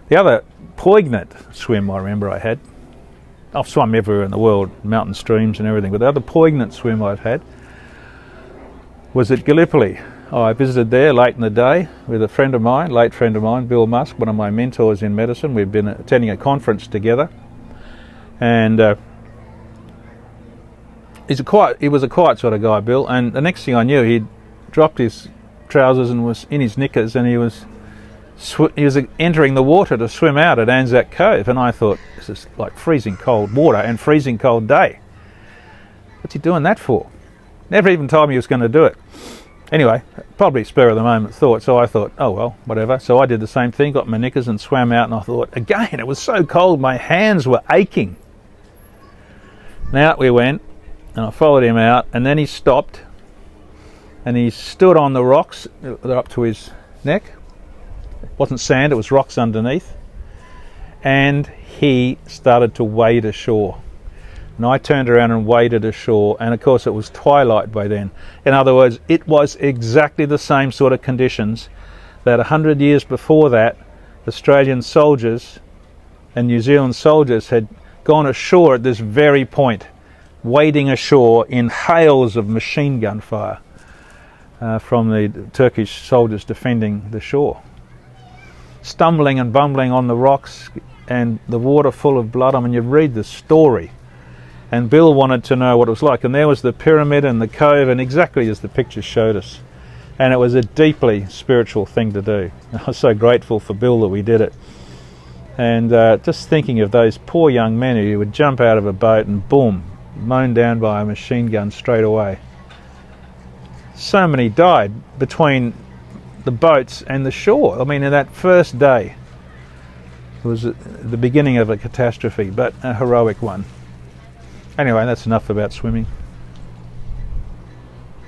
The other poignant swim I remember I had, I've swum everywhere in the world, mountain streams and everything, but the other poignant swim I've had was at Gallipoli. I visited there late in the day with a friend of mine, late friend of mine, Bill Musk, one of my mentors in medicine. We've been attending a conference together, and he was a quiet sort of guy, Bill, and the next thing I knew, he'd dropped his trousers and was in his knickers, and he was entering the water to swim out at Anzac Cove, and I thought, this is like freezing cold water and freezing cold day. What's he doing that for? Never even told me he was going to do it. Anyway, probably spur of the moment thought, so I thought, oh well, whatever. So I did the same thing, got my knickers and swam out, and I thought, again, it was so cold, my hands were aching. And out we went, and I followed him out, and then he stopped, and he stood on the rocks, they're up to his neck. It wasn't sand, it was rocks underneath. And he started to wade ashore. And I turned around and waded ashore, and of course it was twilight by then. In other words, it was exactly the same sort of conditions that 100 years before that, Australian soldiers and New Zealand soldiers had gone ashore at this very point, wading ashore in hails of machine gun fire from the Turkish soldiers defending the shore. Stumbling and bumbling on the rocks and the water full of blood. I mean, you read the story. And Bill wanted to know what it was like. And there was the pyramid and the cove, and exactly as the pictures showed us. And it was a deeply spiritual thing to do. I was so grateful for Bill that we did it. And just thinking of those poor young men who would jump out of a boat and boom, mown down by a machine gun straight away. So many died between the boats and the shore. I mean, in that first day, it was the beginning of a catastrophe, but a heroic one. Anyway, that's enough about swimming.